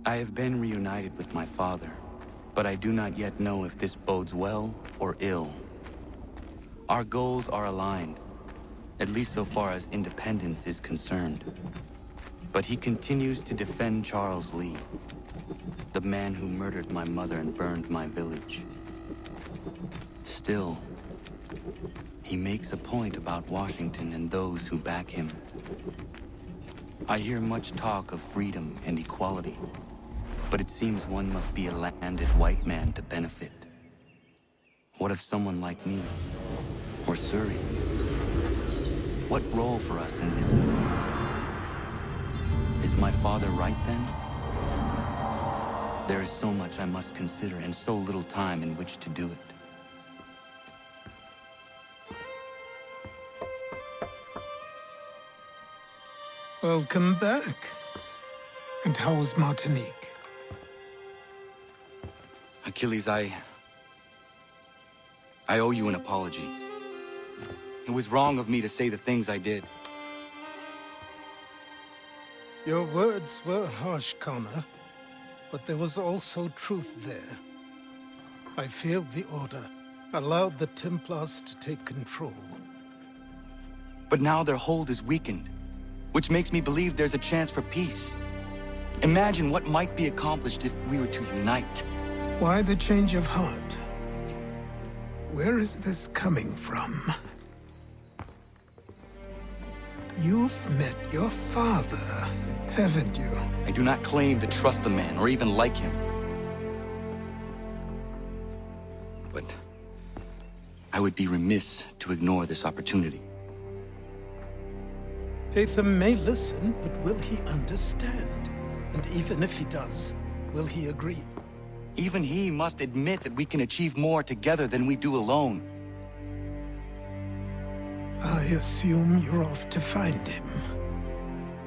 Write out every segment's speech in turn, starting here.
I have been reunited with my father, but I do not yet know if this bodes well or ill. Our goals are aligned, at least so far as independence is concerned. But he continues to defend Charles Lee, the man who murdered my mother and burned my village. Still, he makes a point about Washington and those who back him. I hear much talk of freedom and equality, but it seems one must be a landed white man to benefit. What of someone like me, or Surrey? What role for us in this new world? Is my father right then? There is so much I must consider and so little time in which to do it. Welcome back. And how was Martinique? Achilles, I owe you an apology. It was wrong of me to say the things I did. Your words were harsh, Connor, but there was also truth there. I failed the Order, allowed the Templars to take control. But now their hold is weakened, which makes me believe there's a chance for peace. Imagine what might be accomplished if we were to unite. Why the change of heart? Where is this coming from? You've met your father, haven't you? I do not claim to trust the man or even like him. But I would be remiss to ignore this opportunity. Hatham may listen, but will he understand? And even if he does, will he agree? Even he must admit that we can achieve more together than we do alone. I assume you're off to find him.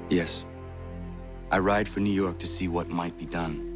Yes. I ride for New York to see what might be done.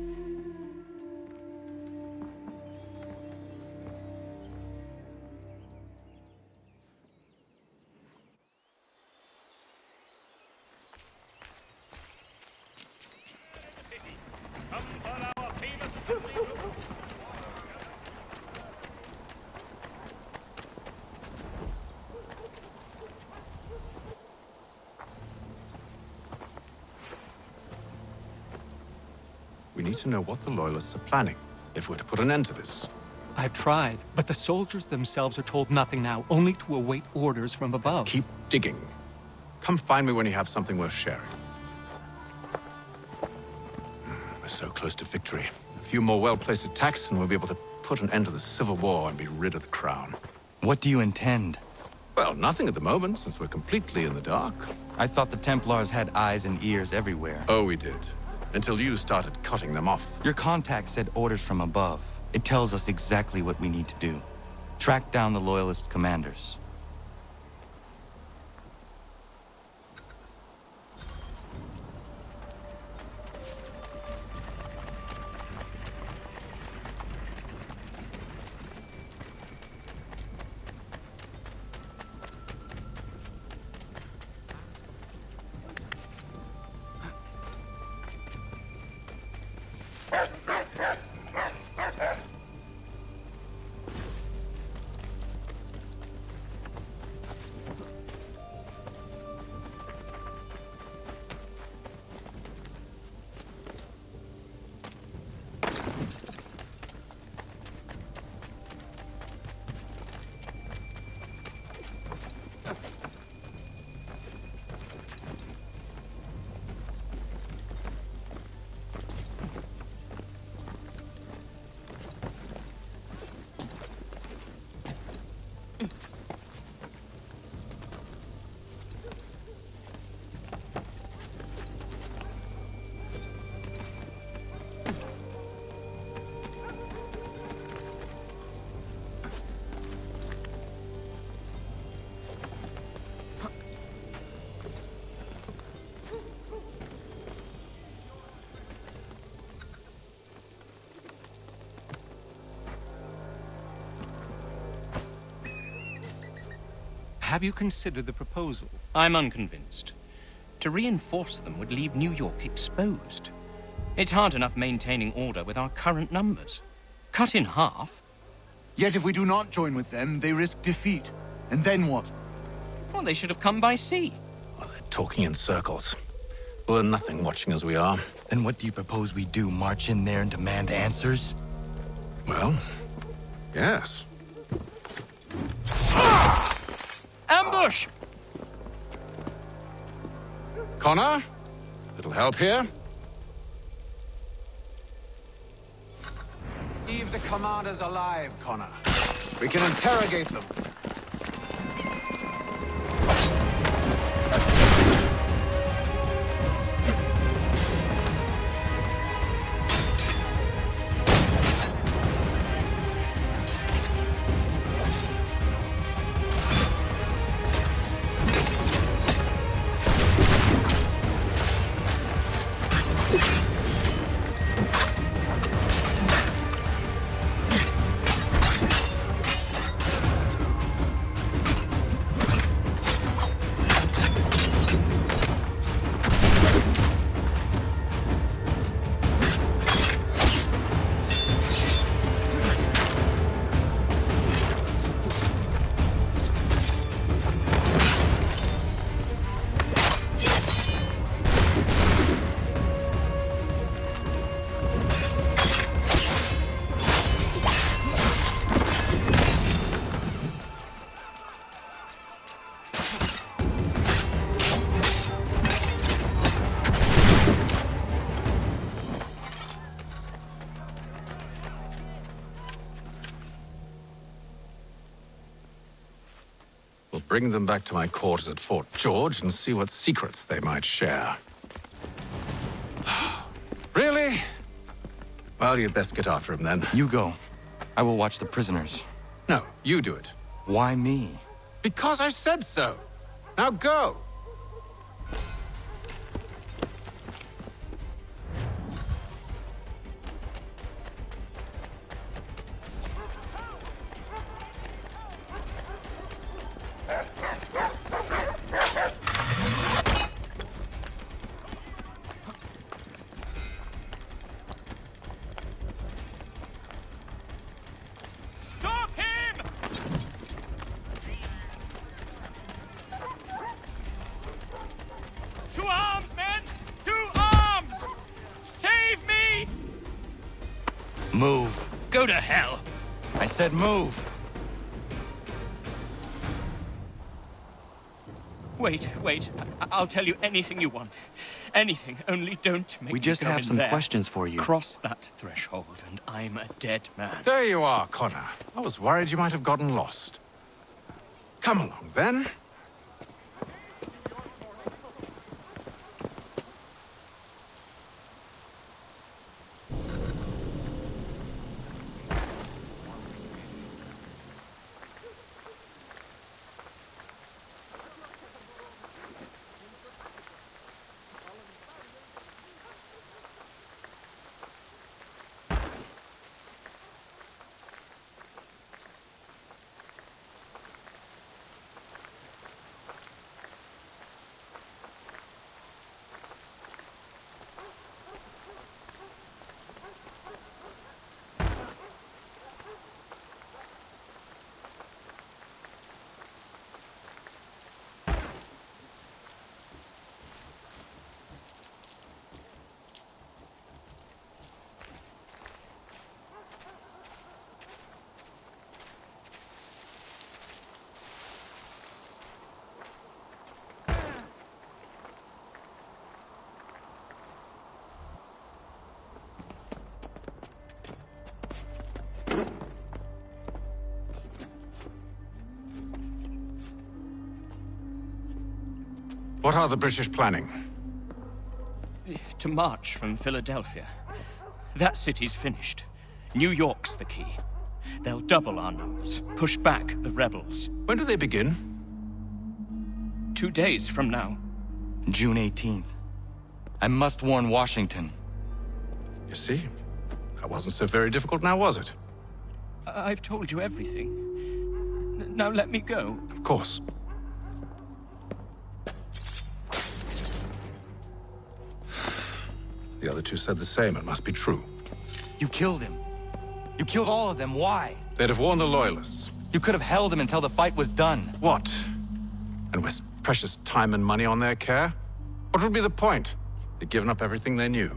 We need to know what the Loyalists are planning, if we're to put an end to this. I've tried, but the soldiers themselves are told nothing now, only to await orders from above. Keep digging. Come find me when you have something worth sharing. We're so close to victory. A few more well-placed attacks and we'll be able to put an end to the Civil War and be rid of the Crown. What do you intend? Well, nothing at the moment, since we're completely in the dark. I thought the Templars had eyes and ears everywhere. Oh, we did. Until you started cutting them off. Your contact said orders from above. It tells us exactly what we need to do. Track down the Loyalist commanders. Have you considered the proposal? I'm unconvinced. To reinforce them would leave New York exposed. It's hard enough maintaining order with our current numbers. Cut in half? Yet if we do not join with them, they risk defeat. And then what? Well, they should have come by sea. Well, they're talking in circles. We'll learn nothing watching as we are. Then what do you propose we do? March in there and demand answers? Well, yes. Ambush! Connor? Little help here? Leave the commanders alive, Connor. We can interrogate them. We'll bring them back to my quarters at Fort George and see what secrets they might share. Really? Well, you'd best get after him then. You go. I will watch the prisoners. No, you do it. Why me? Because I said so. Now go. Stop him! To arms, men! To arms! Save me! Move. Go to hell! I said move. Wait. I'll tell you anything you want. Anything, only don't make We me just go have in some there. questions for you. Cross that threshold, and I'm a dead man. There you are, Connor. I was worried you might have gotten lost. Come along, then. What are the British planning? To march from Philadelphia. That city's finished. New York's the key. They'll double our numbers, push back the rebels. When do they begin? 2 days from now. June 18th. I must warn Washington. You see? That wasn't so very difficult now, was it? I've told you everything. Now let me go. Of course. The other two said the same. It must be true. You killed him. You killed all of them. Why? They'd have warned the Loyalists. You could have held him until the fight was done. What? And waste precious time and money on their care? What would be the point? They'd given up everything they knew.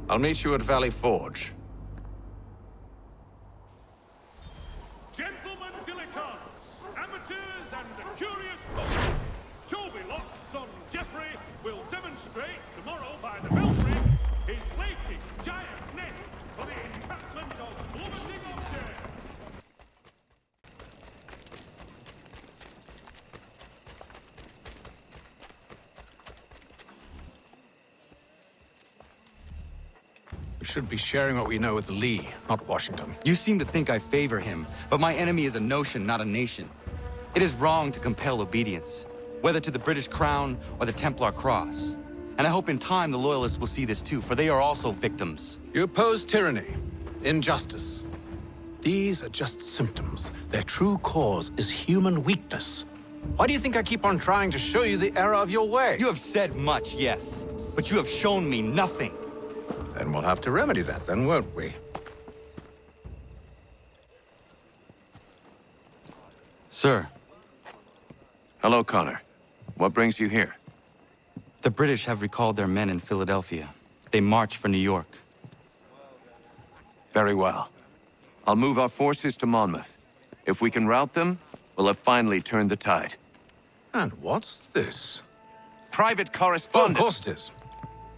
I'll meet you at Valley Forge. Gentlemen dilettantes, amateurs and the curious public, Toby Locke's son Geoffrey will demonstrate tomorrow by the Belfry his latest giant net for the entrapment of plummeting objects. We should be sharing what we know with Lee, not Washington. You seem to think I favor him, but my enemy is a notion, not a nation. It is wrong to compel obedience, whether to the British Crown or the Templar Cross. And I hope in time the Loyalists will see this too, for they are also victims. You oppose tyranny, injustice. These are just symptoms. Their true cause is human weakness. Why do you think I keep on trying to show you the error of your way? You have said much, yes, but you have shown me nothing. Then we'll have to remedy that then, won't we? Sir, Hello, Connor. What brings you here? the British have recalled their men in Philadelphia. They march for New York. Very well. I'll move our forces to Monmouth. If we can rout them, we'll have finally turned the tide. And what's this? Private Oh, of correspondence! course it is.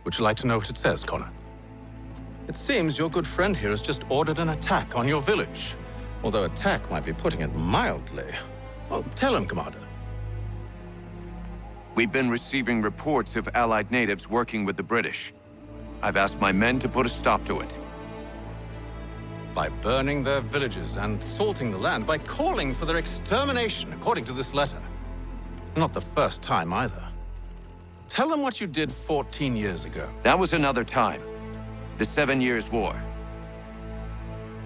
Would you like to know what it says, Connor? It seems your good friend here has just ordered an attack on your village. Although attack might be putting it mildly. Well, tell him, Commander. We've been receiving reports of Allied natives working with the British. I've asked my men to put a stop to it. By burning their villages and salting the land, by calling for their extermination, according to this letter. Not the first time, either. Tell them what you did 14 years ago. That was another time. The 7 Years' War.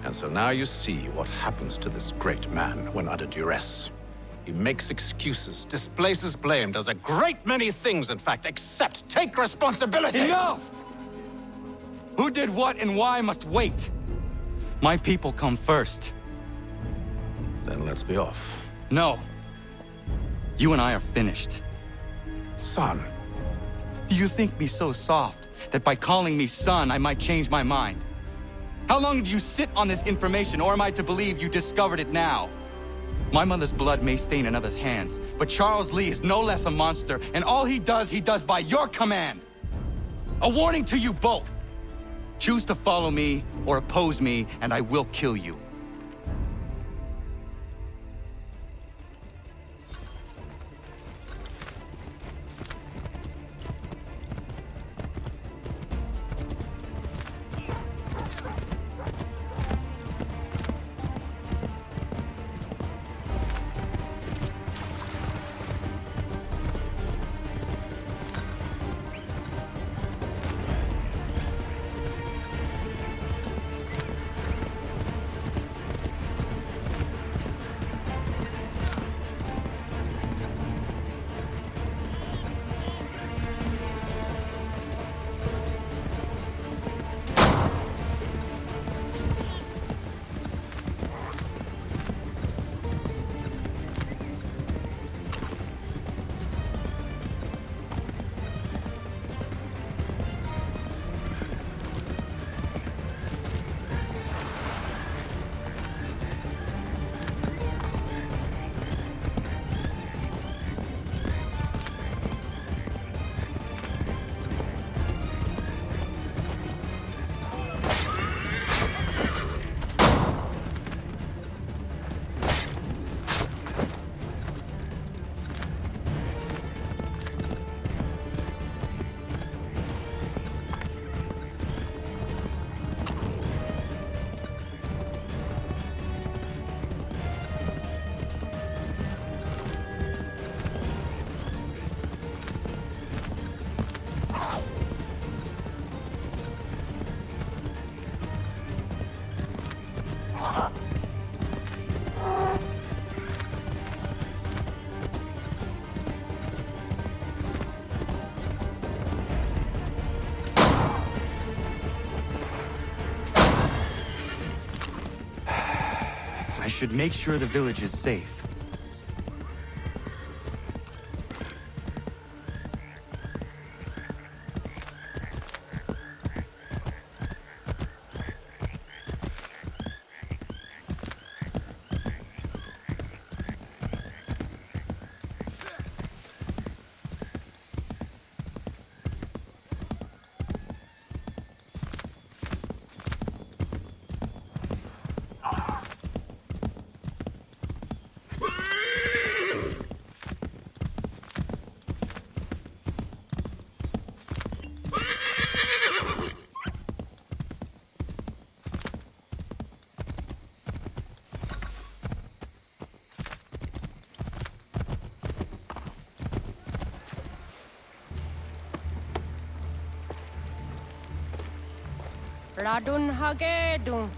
And so now you see what happens to this great man when under duress. He makes excuses, displaces blame, does a great many things, in fact, except take responsibility! Enough! Who did what and why must wait. My people come first. Then let's be off. No. You and I are finished. Son. Do you think me so soft that by calling me son, I might change my mind? How long did you sit on this information, or am I to believe you discovered it now? My mother's blood may stain another's hands, but Charles Lee is no less a monster, and all he does by your command. A warning to you both. Choose to follow me or oppose me, and I will kill you. should make sure the village is safe. Radun hagedun.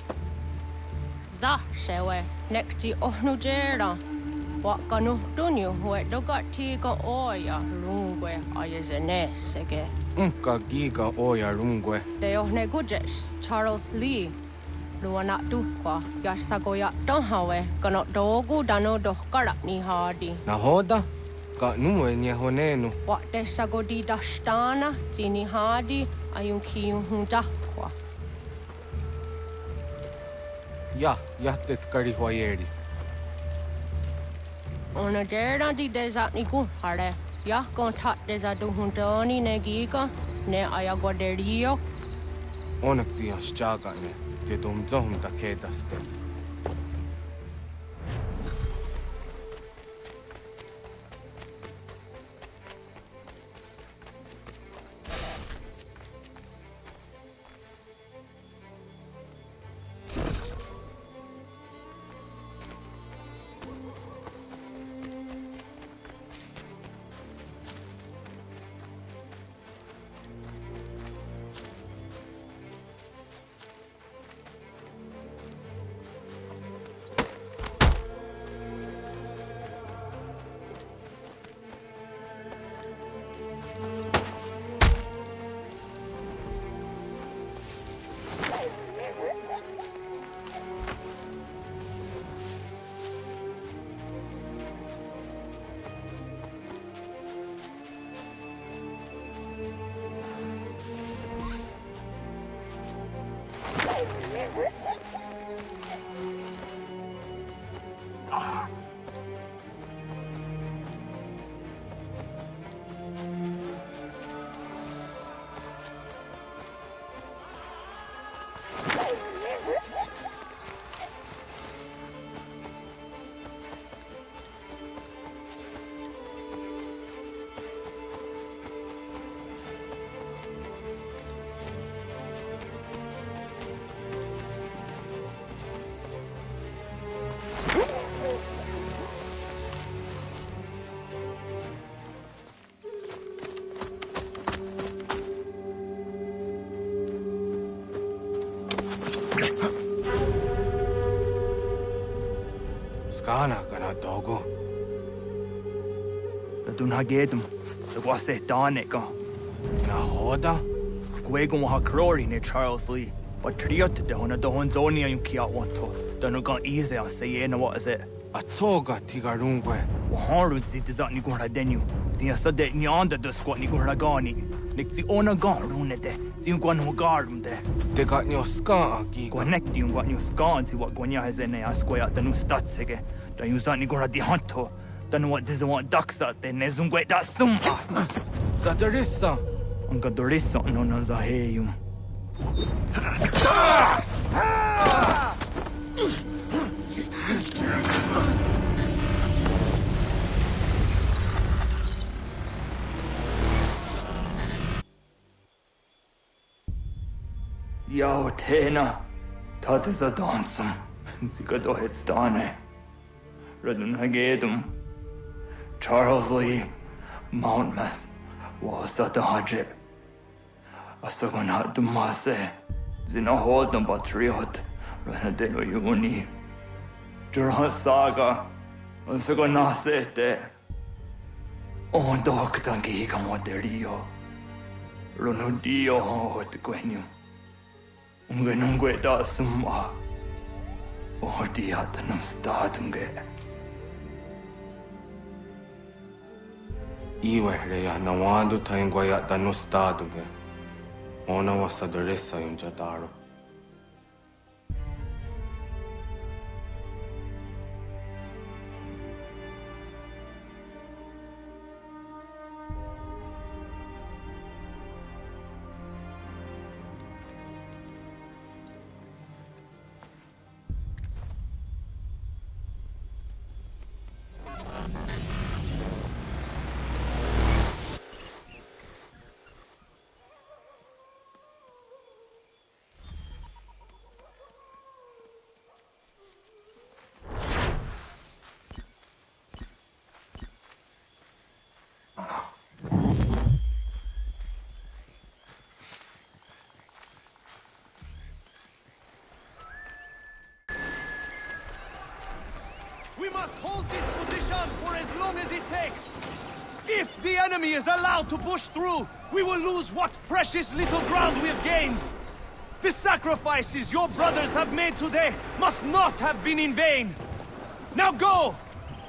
Za shewe nekti ohnujera. Wakanu dunyu hue dogati ga oya rungwe ayezene sege. Unka giga oya rungwe. De ohne gujes Charles Lee. Luana dukwa yasagoya donhawe kano dogu dano dohkara ni hadi. Nahoda? Ka numwe nye honenu. Wat de sagodi dashtana tini hadi ayun kiyun hundakwa. Ja, jahtet kari huajeri. Ona dera di desa ni kun hare. Ja kontat desa du hundani ne giga ne ayaguaderio. Onak tia shchagane. Te dom zohum da kedaste. Skana kana dogo. Radun hagedum. Dagwase taneka. Nahoda? Gwegum ha krori ne Charles Lee. But triot de hona do honzoni ayun kia wanto. Danugan easy a say na what is it? Atsoga tigarungwe. Waharu zitizat ni gura denu. Zia sade ni anda do squat ni gura gani. Nixi ona garune de. Ziun gwan ho garum de. De got nyo ska agi. Connecti un gwan nyo ska si what gwanya has ene asquaya danu statsege. Dan yuzat ni gura di hanto. Danu what doesn't want ducks out there nezungwe da summa. Zadarissa. Anka dorissa no na zaheyum. Yao tena, tatisa dansum, zika dohet stane. Radun hagedum. Charles Lee, Mountmouth, wasata hajib. Asagonat dumase, zinahodam batriot, ranadelo yuni. Jurhan saga, asagonasete. On doktangi kamoderio. Runudio hot gwenum. Ungenungwe da summa. Ordiatanu stadunge. Iwehreya nawadu taingwaya danu staduge. Ona wasadoresa yunjadaro. We must hold this position for as long as it takes. If the enemy is allowed to push through, we will lose what precious little ground we have gained. The sacrifices your brothers have made today must not have been in vain. Now go!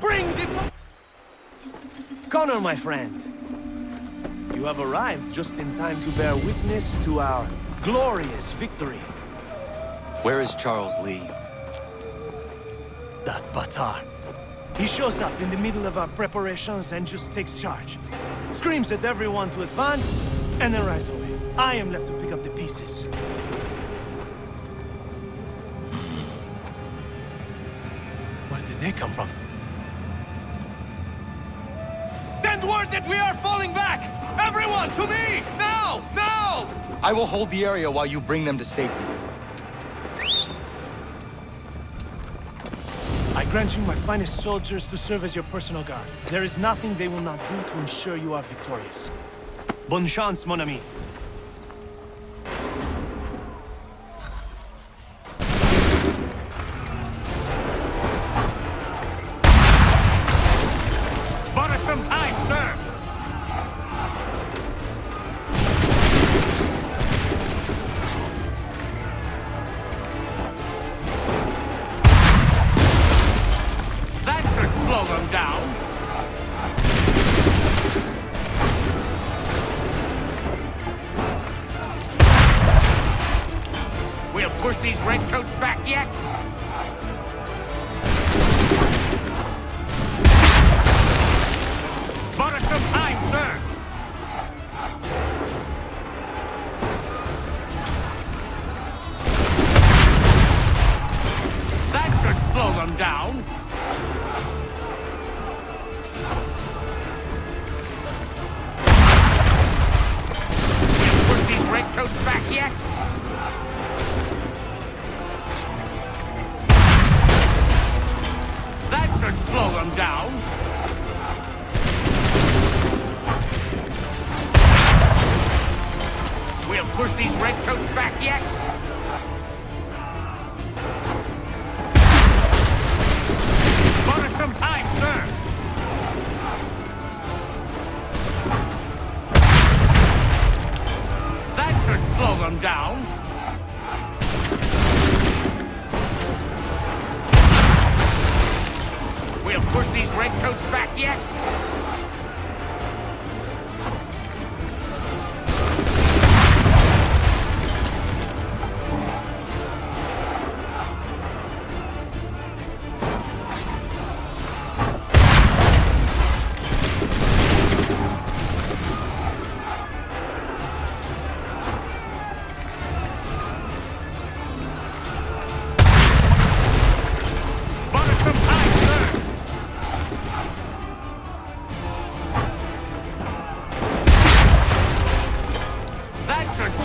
Bring the... Connor, my friend. You have arrived just in time to bear witness to our glorious victory. Where is Charles Lee? That Batar. He shows up in the middle of our preparations and just takes charge. Screams at everyone to advance, and then rides away. I am left to pick up the pieces. Where did they come from? Send word that we are falling back! Everyone, to me! Now! Now! I will hold the area while you bring them to safety. I grant you my finest soldiers to serve as your personal guard. There is nothing they will not do to ensure you are victorious. Bonne chance, mon ami. Bought us some time, sir! Slow them down. We'll push these redcoats back yet. Bought us some time, sir. That should slow them down. Redcoats back yet? That should slow them down. We'll push these redcoats back yet? Bought us some time, sir. Should slow them down. We'll push these redcoats back yet.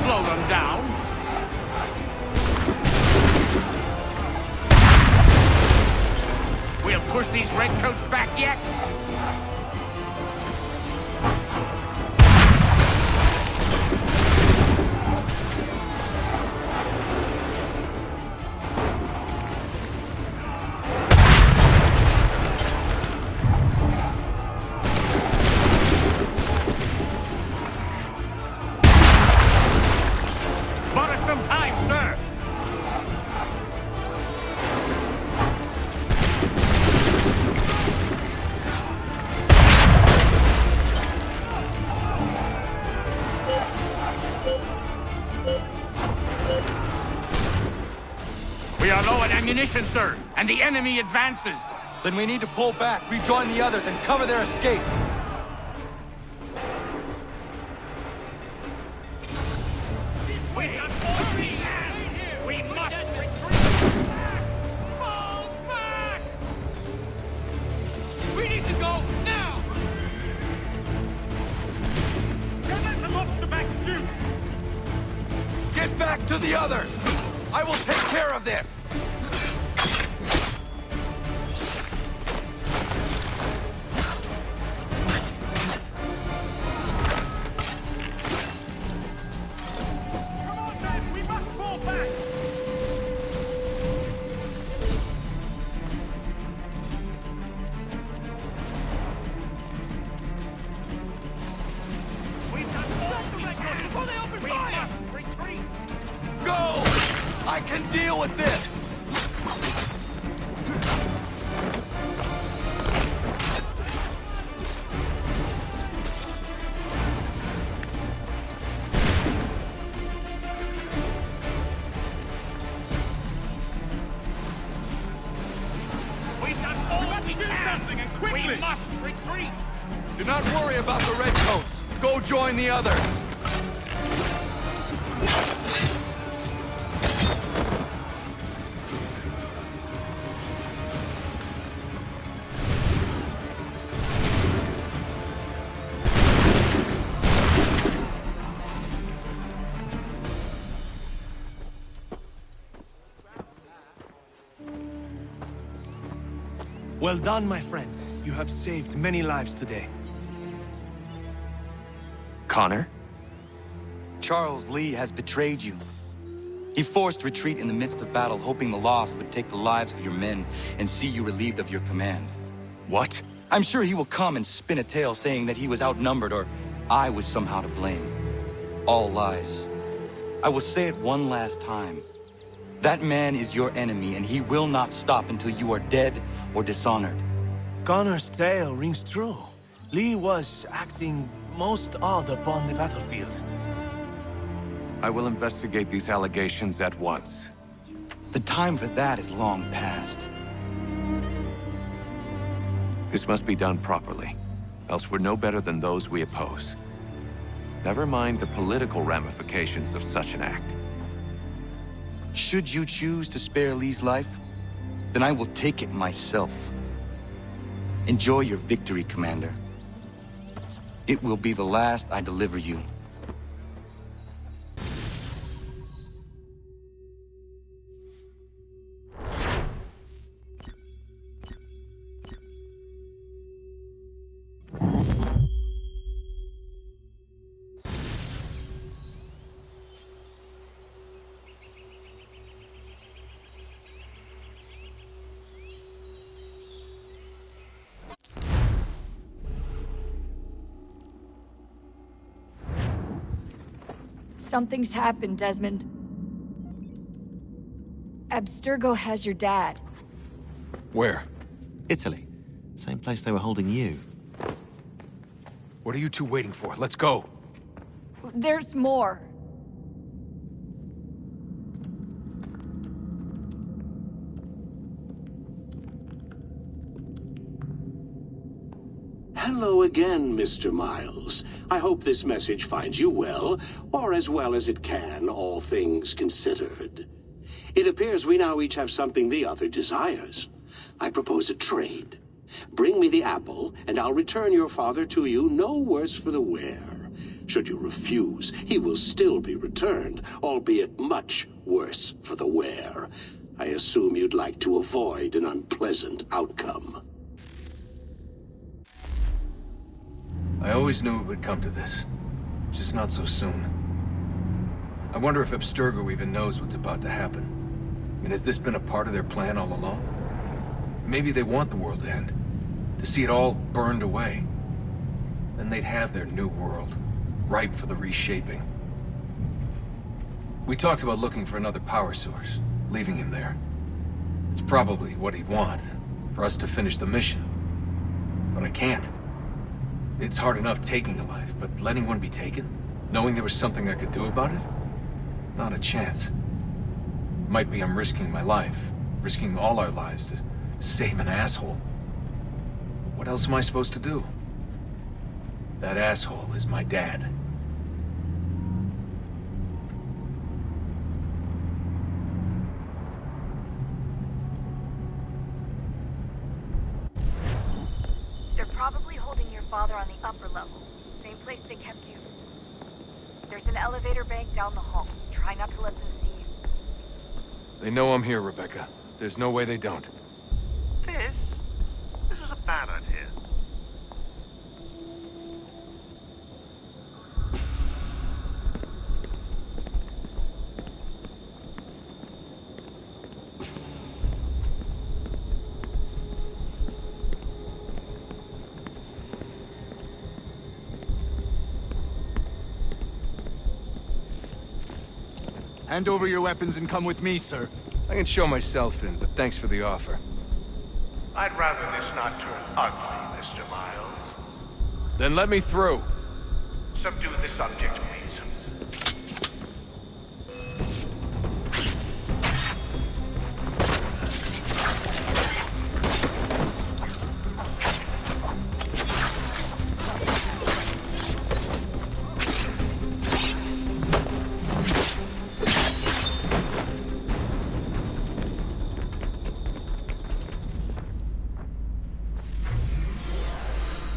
Slow them down. We'll push these redcoats back yet. We are low on ammunition, sir, and the enemy advances. Then we need to pull back, rejoin the others, and cover their escape. We must retreat! Fall back! We need to go now! Let the lobster back shoot! Get back to the others! I will take care of this! Come on, men! We must fall back! We've got all the red before they open fire! Retreat! Go! I can deal with this! We've got all we can! Something and quickly! We must retreat! Do not worry about the redcoats. Go join the others. Well done, my friend. You have saved many lives today. Connor? Charles Lee has betrayed you. He forced retreat in the midst of battle, hoping the loss would take the lives of your men and see you relieved of your command. What? I'm sure he will come and spin a tale saying that he was outnumbered or I was somehow to blame. All lies. I will say it one last time. That man is your enemy, and he will not stop until you are dead or dishonored. Connor's tale rings true. Lee was acting most odd upon the battlefield. I will investigate these allegations at once. The time for that is long past. This must be done properly, else we're no better than those we oppose. Never mind the political ramifications of such an act. Should you choose to spare Lee's life, then I will take it myself. Enjoy your victory, Commander. It will be the last I deliver you. Something's happened, Desmond. Abstergo has your dad. Where? Italy. Same place they were holding you. What are you two waiting for? Let's go. There's more. Hello again, Mr. Miles. I hope this message finds you well, or as well as it can, all things considered. It appears we now each have something the other desires. I propose a trade. Bring me the apple, and I'll return your father to you no worse for the wear. Should you refuse, he will still be returned, albeit much worse for the wear. I assume you'd like to avoid an unpleasant outcome. I always knew it would come to this. Just not so soon. I wonder if Abstergo even knows what's about to happen. I mean, has this been a part of their plan all along? Maybe they want the world to end. To see it all burned away. Then they'd have their new world, ripe for the reshaping. We talked about looking for another power source, leaving him there. It's probably what he'd want, for us to finish the mission. But I can't. It's hard enough taking a life, but letting one be taken? Knowing there was something I could do about it? Not a chance. Might be I'm risking my life, risking all our lives to save an asshole. What else am I supposed to do? That asshole is my dad. They're probably holding your father on the upper level. Same place they kept you. There's an elevator bank down the hall. Try not to let them see you. They know I'm here, Rebecca. There's no way they don't. This was a bad idea. Hand over your weapons and come with me, sir. I can show myself in, but thanks for the offer. I'd rather this not turn ugly, Mr. Miles. Then let me through. Subdue the subject, please.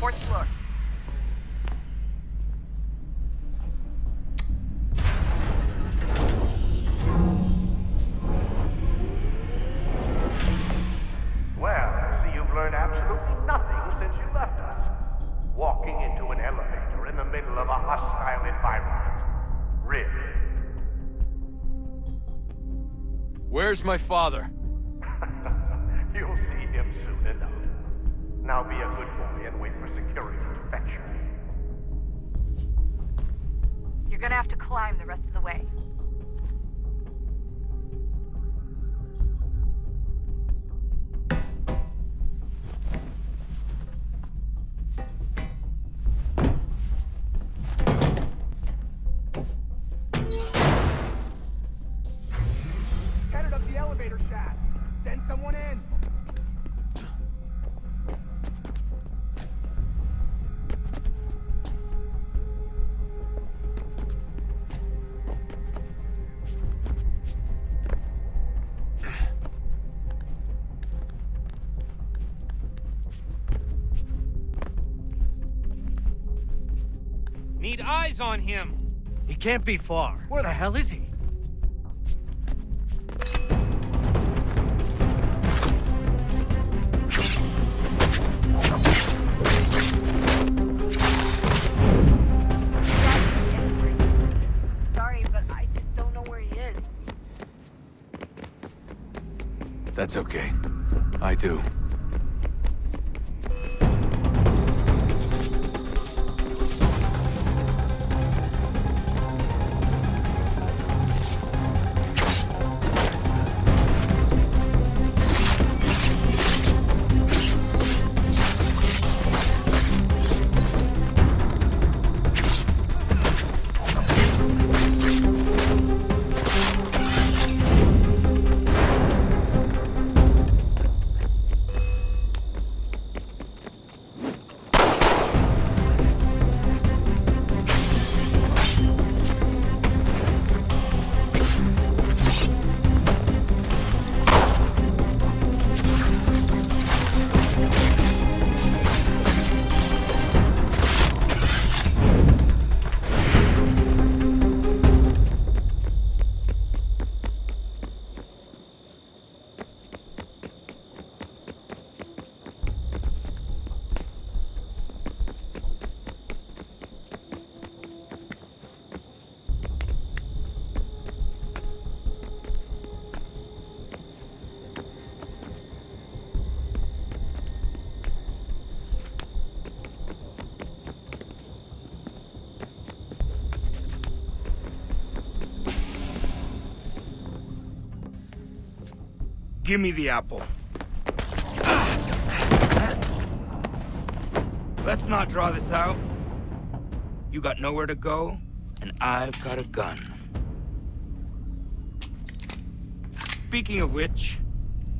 Fourth floor. Well, I see you've learned absolutely nothing since you left us. Walking into an elevator in the middle of a hostile environment. Really? Where's my father? You'll see him soon enough. Now be a good boy and wait for security to fetch you. You're gonna have to climb the rest of the way. Headed up the elevator shaft. Send someone in. Need eyes on him. He can't be far. Where the hell is he? Sorry, but I just don't know where he is. That's okay. I do. Give me the apple. Let's not draw this out. You got nowhere to go, and I've got a gun. Speaking of which,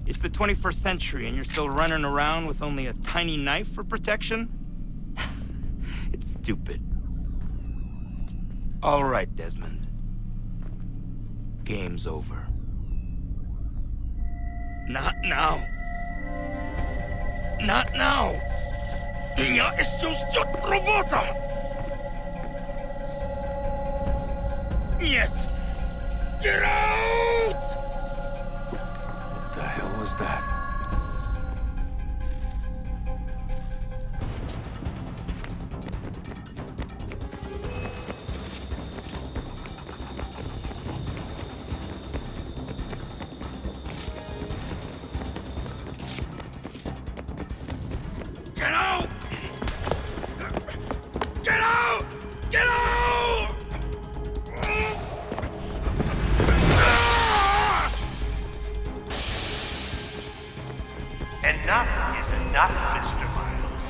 it's the 21st century and you're still running around with only a tiny knife for protection? It's stupid. All right, Desmond. Game's over. Not now. Not now. Я еще ждет работа. Нет. Get out! What the hell was that? Get out! Get out! Get out! Enough is enough, Mr. Miles.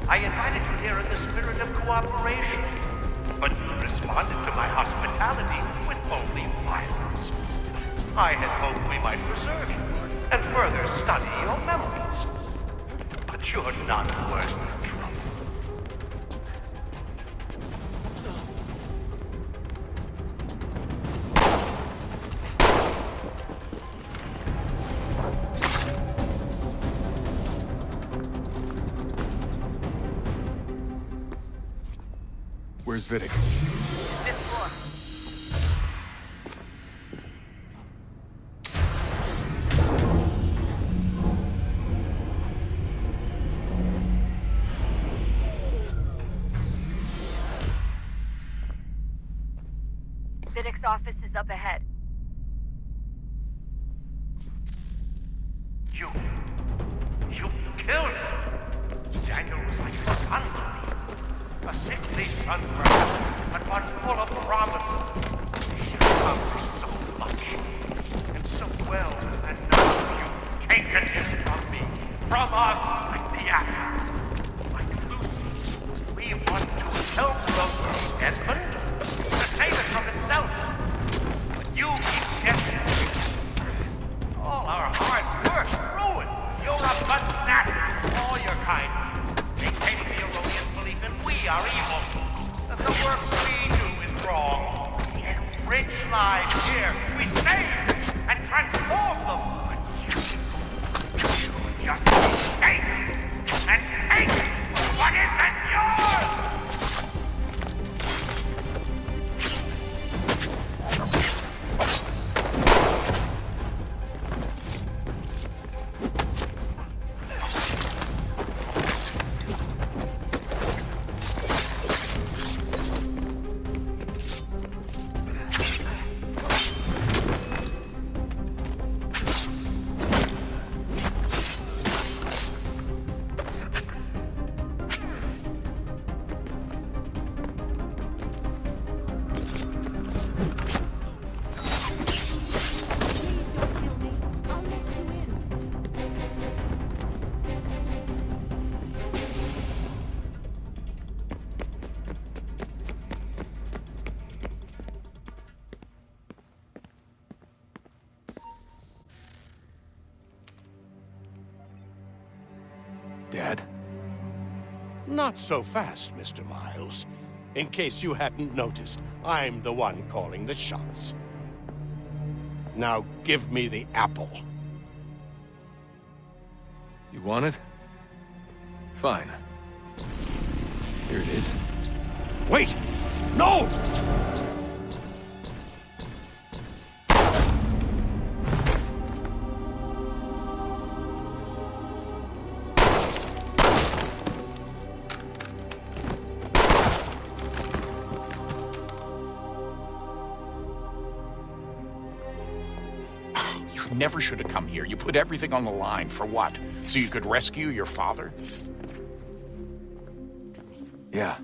I invited you here in the spirit of cooperation, but you responded to my hospitality with only violence. I had hoped we might preserve you and further study your memories. But you're not worth the trouble. Where's Vidic? Fifth floor. Vidic's office is up ahead. You killed him. Daniel was like a son to me. A sickly son, perhaps, but one full of promise. You accomplished so much, and so well, and now you've taken him from me, from us, like the apple. Like Lucy, we want to help the world, Desmond, to save it from itself. But you keep guessing. All our hard work ruined. You're a fanatic, all your kind. Maintaining the erroneous belief that we are evil. That the work we do is wrong. We enrich lives here. We save and transform them. But you just hate and hate what isn't yours! Dad? Not so fast, Mr. Miles. In case you hadn't noticed, I'm the one calling the shots. Now give me the apple. You want it? Fine. Here it is. Wait! No! You never should have come here. You put everything on the line. For what? So you could rescue your father? Yeah.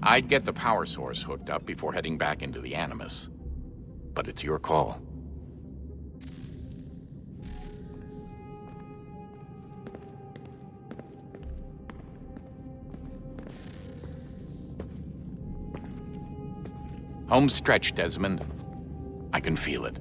I'd get the power source hooked up before heading back into the Animus. But it's your call. Home stretch, Desmond. I can feel it.